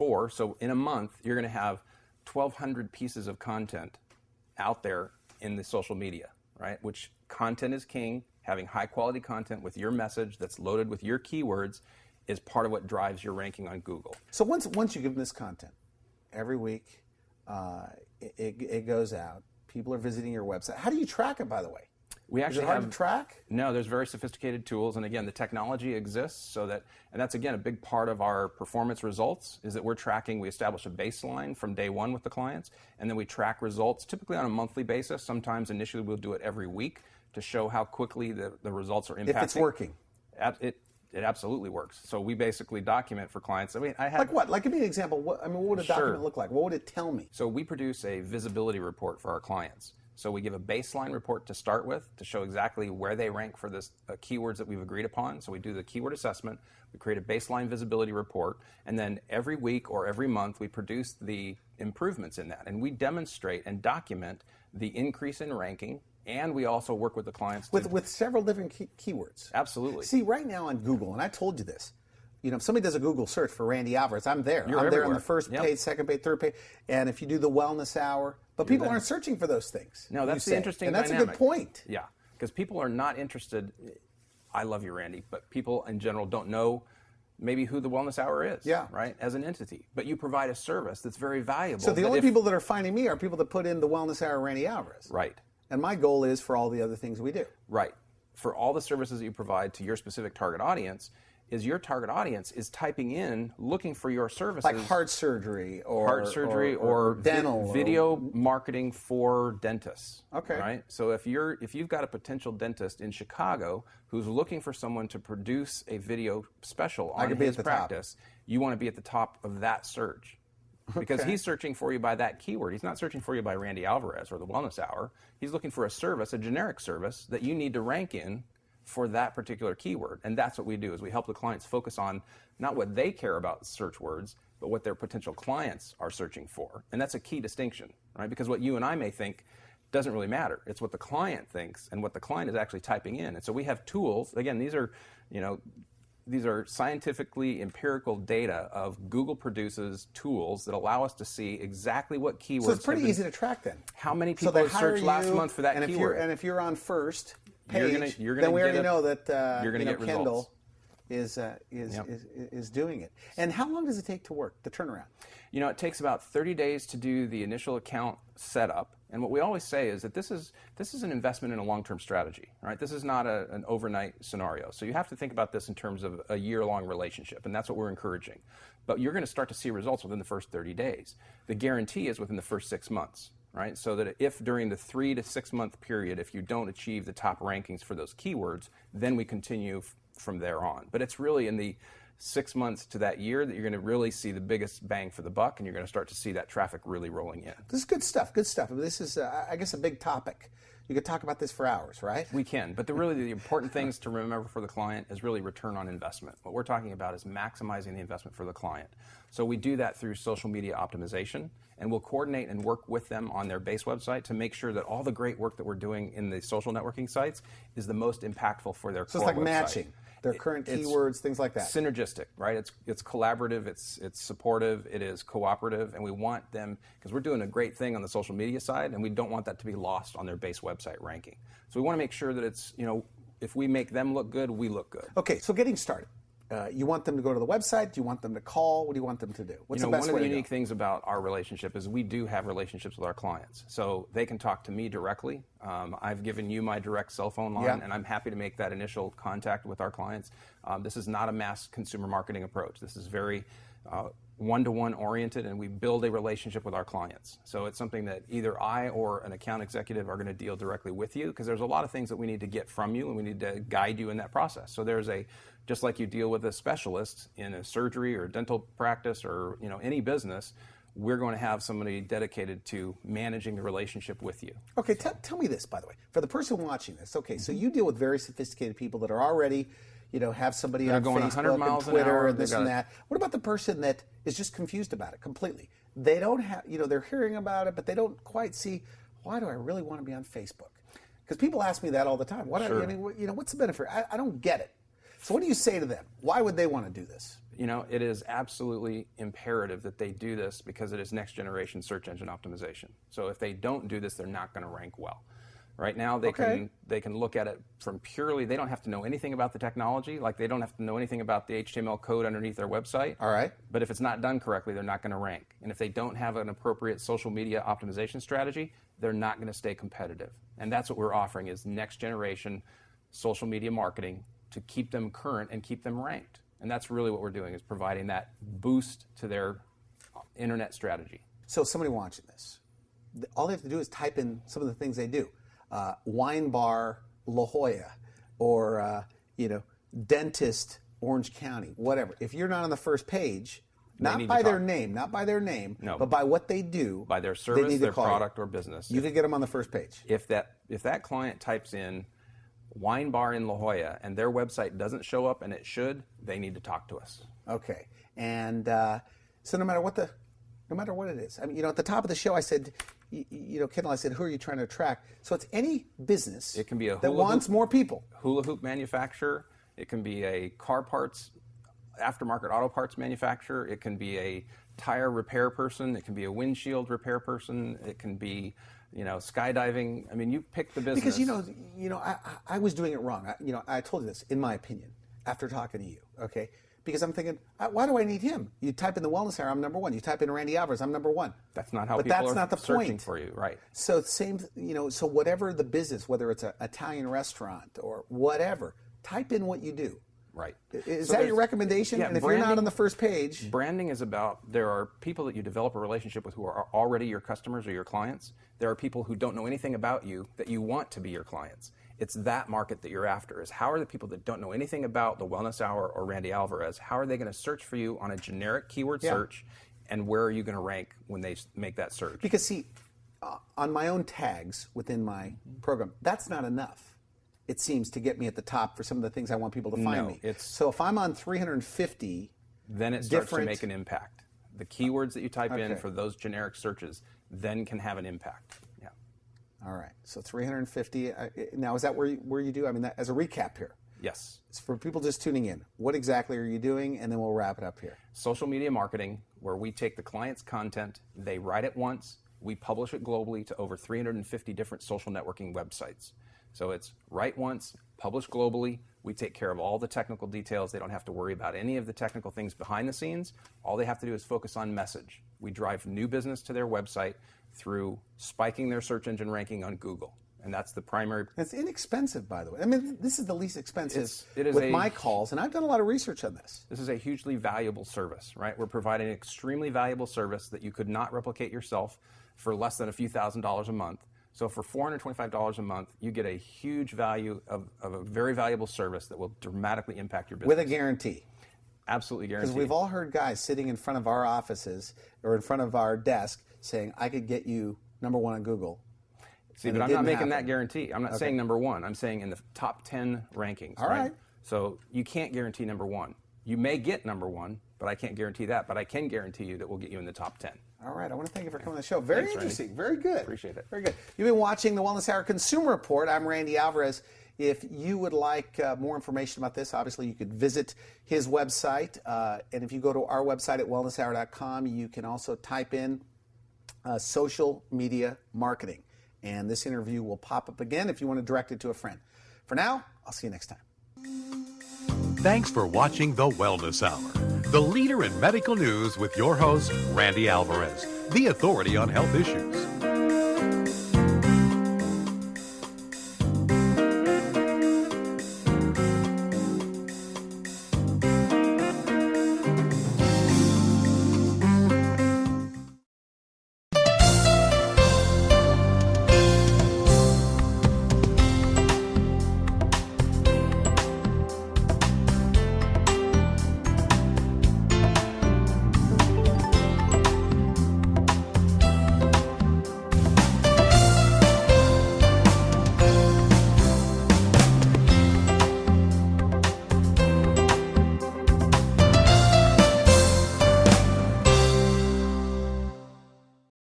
4. So in a month, you're going to have 1,200 pieces of content out there in the social media, right? Which content is king. Having high quality content with your message that's loaded with your keywords is part of what drives your ranking on Google. So once you give them this content, every week it goes out. People are visiting your website. How do you track it, by the way? Is it hard to track? No, there's very sophisticated tools, and again, the technology exists so that, and that's again a big part of our performance results, is that we're tracking, we establish a baseline from day one with the clients, and then we track results typically on a monthly basis. Sometimes initially we'll do it every week to show how quickly the results are impacting. If it's working. It absolutely works. So we basically document for clients. I mean, like what? Like, give me an example. What would a document look like? What would it tell me? So we produce a visibility report for our clients. So we give a baseline report to start with to show exactly where they rank for this keywords that we've agreed upon. So we do the keyword assessment, we create a baseline visibility report, and then every week or every month we produce the improvements in that. And we demonstrate and document the increase in ranking, and we also work with the clients with several different keywords. Absolutely. See, right now on Google, and I told you this, if somebody does a Google search for Randy Alvarez, I'm there. You're I'm everywhere. there on the first page, second page, third page. And if you do the wellness hour, but people aren't searching for those things. No, that's the interesting dynamic. dynamic. And that's a good point. Yeah, because people are not interested. I love you, Randy, but people in general don't know maybe who the wellness hour is, right, as an entity. But you provide a service that's very valuable. So the only people that are finding me are people that put in the wellness hour Randy Alvarez. Right. And my goal is for all the other things we do. Right. For all the services that you provide to your specific target audience, is your target audience is typing in, looking for your services. Like heart surgery or dental. Video marketing for dentists. Okay. Right? So if you've got a potential dentist in Chicago who's looking for someone to produce a video special on his practice, you want to be at the top of that search. Because he's searching for you by that keyword. He's not searching for you by Randy Alvarez or the Wellness Hour. He's looking for a service, a generic service, that you need to rank in for that particular keyword. And that's what we do, is we help the clients focus on not what they care about search words, but what their potential clients are searching for. And that's a key distinction, right? Because what you and I may think doesn't really matter. It's what the client thinks and what the client is actually typing in. And so we have tools. Again, these are scientifically empirical data of Google produces tools that allow us to see exactly what keywords. So it's pretty easy to track then. How many people searched last month for that keyword? And if you're on first page, then we already know that Kendall is doing it. And how long does it take to work, the turnaround? It takes about 30 days to do the initial account setup. And what we always say is that this is an investment in a long-term strategy, right? This is not an overnight scenario. So you have to think about this in terms of a year-long relationship, and that's what we're encouraging. But you're going to start to see results within the first 30 days. The guarantee is within the first 6 months, right? So that if during the 3 to 6 month period, if you don't achieve the top rankings for those keywords, then we continue from there on. But it's really in the 6 months to that year that you're going to really see the biggest bang for the buck, and you're going to start to see that traffic really rolling in. This is good stuff, good stuff. This is, I guess, a big topic. You could talk about this for hours, right? We can, but the important things to remember for the client is really return on investment. What we're talking about is maximizing the investment for the client. So we do that through social media optimization, and we'll coordinate and work with them on their base website to make sure that all the great work that we're doing in the social networking sites is the most impactful for their core website. So it's like matching their current keywords, things like that. Synergistic, right? It's collaborative, it's supportive, it is cooperative, and we want them, because we're doing a great thing on the social media side, and we don't want that to be lost on their base website ranking. So we want to make sure that it's, if we make them look good, we look good. Okay, so getting started. You want them to go to the website? Do you want them to call? What do you want them to do? What's the best way to go? One of the unique things about our relationship is we do have relationships with our clients. So they can talk to me directly. I've given you my direct cell phone line, and I'm happy to make that initial contact with our clients. This is not a mass consumer marketing approach. This is very one-to-one oriented, and we build a relationship with our clients. So it's something that either I or an account executive are going to deal directly with you, because there's a lot of things that we need to get from you, and we need to guide you in that process. So there's just like you deal with a specialist in a surgery or dental practice or any business, we're going to have somebody dedicated to managing the relationship with you. Okay, tell me this, by the way. For the person watching this, okay, so you deal with very sophisticated people that are already, have somebody on going Facebook 100 miles and Twitter an hour, and this and that. What about the person that is just confused about it completely? They don't have, they're hearing about it, but they don't quite see, why do I really want to be on Facebook? Because people ask me that all the time. What's the benefit? I don't get it. So what do you say to them? Why would they want to do this? It is absolutely imperative that they do this because it is next generation search engine optimization. So if they don't do this, they're not going to rank well. Right now, they can look at it from purely, they don't have to know anything about the technology, like they don't have to know anything about the HTML code underneath their website. All right. But if it's not done correctly, they're not going to rank. And if they don't have an appropriate social media optimization strategy, they're not going to stay competitive. And that's what we're offering is next generation social media marketing to keep them current and keep them ranked. And that's really what we're doing is providing that boost to their internet strategy. So somebody watching this, all they have to do is type in some of the things they do. Wine bar La Jolla, or dentist Orange County, whatever. If you're not on the first page, not by their name, but by what they do, by their service, their product, or business, you can get them on the first page. If that client types in wine bar in La Jolla and their website doesn't show up, and it should, they need to talk to us. Okay, and so no matter what it is, I mean, at the top of the show, I said, Kendall, I said, who are you trying to attract? So it's any business it can be that wants more people. Hula hoop manufacturer. It can be a car parts, aftermarket auto parts manufacturer. It can be a tire repair person. It can be a windshield repair person. It can be, skydiving. I mean, you pick the business. Because I was doing it wrong. I told you this, in my opinion, after talking to you. Okay. Because I'm thinking, why do I need him? You type in the Wellness Hour, I'm number one. You type in Randy Alvarez, I'm number one. That's not how people are searching for you, right? So so whatever the business, whether it's an Italian restaurant or whatever, type in what you do. Right. Is that your recommendation? Yeah, and if you're not on the first page, branding is about, there are people that you develop a relationship with who are already your customers or your clients. There are people who don't know anything about you that you want to be your clients. It's that market that you're after, is how are the people that don't know anything about the Wellness Hour or Randy Alvarez, how are they going to search for you on a generic keyword search, and where are you going to rank when they make that search? Because see, on my own tags within my program, that's not enough, it seems, to get me at the top for some of the things I want people to find me. So if I'm on 350, then it starts to make an impact. The keywords that you type in for those generic searches then can have an impact. Yeah. All right. So 350. Now, is that where you do? I mean, as a recap here. Yes. It's for people just tuning in. What exactly are you doing? And then we'll wrap it up here. Social media marketing, where we take the client's content, they write it once, we publish it globally to over 350 different social networking websites. So it's write once, publish globally. We take care of all the technical details. They don't have to worry about any of the technical things behind the scenes. All they have to do is focus on message. We drive new business to their website through spiking their search engine ranking on Google. And that's the primary. It's inexpensive, by the way. I mean, this is the least expensive with my calls, and I've done a lot of research on this. This is a hugely valuable service, right? We're providing an extremely valuable service that you could not replicate yourself for less than a few $1,000s a month. So for $425 a month, you get a huge value of a very valuable service that will dramatically impact your business. With a guarantee. Absolutely guaranteed. Because we've all heard guys sitting in front of our offices or in front of our desk saying, I could get you number one on Google. See, but I'm not making that guarantee. I'm not saying number one. I'm saying in the top 10 rankings. All right. So you can't guarantee number one. You may get number one, but I can't guarantee that. But I can guarantee you that we'll get you in the top 10. All right. I want to thank you for coming on the show. Very interesting. Very good. Appreciate it. Very good. You've been watching the Wellness Hour Consumer Report. I'm Randy Alvarez. If you would like more information about this, obviously you could visit his website. And if you go to our website at wellnesshour.com, you can also type in social media marketing. And this interview will pop up again if you want to direct it to a friend. For now, I'll see you next time. Thanks for watching The Wellness Hour, the leader in medical news with your host, Randy Alvarez, the authority on health issues.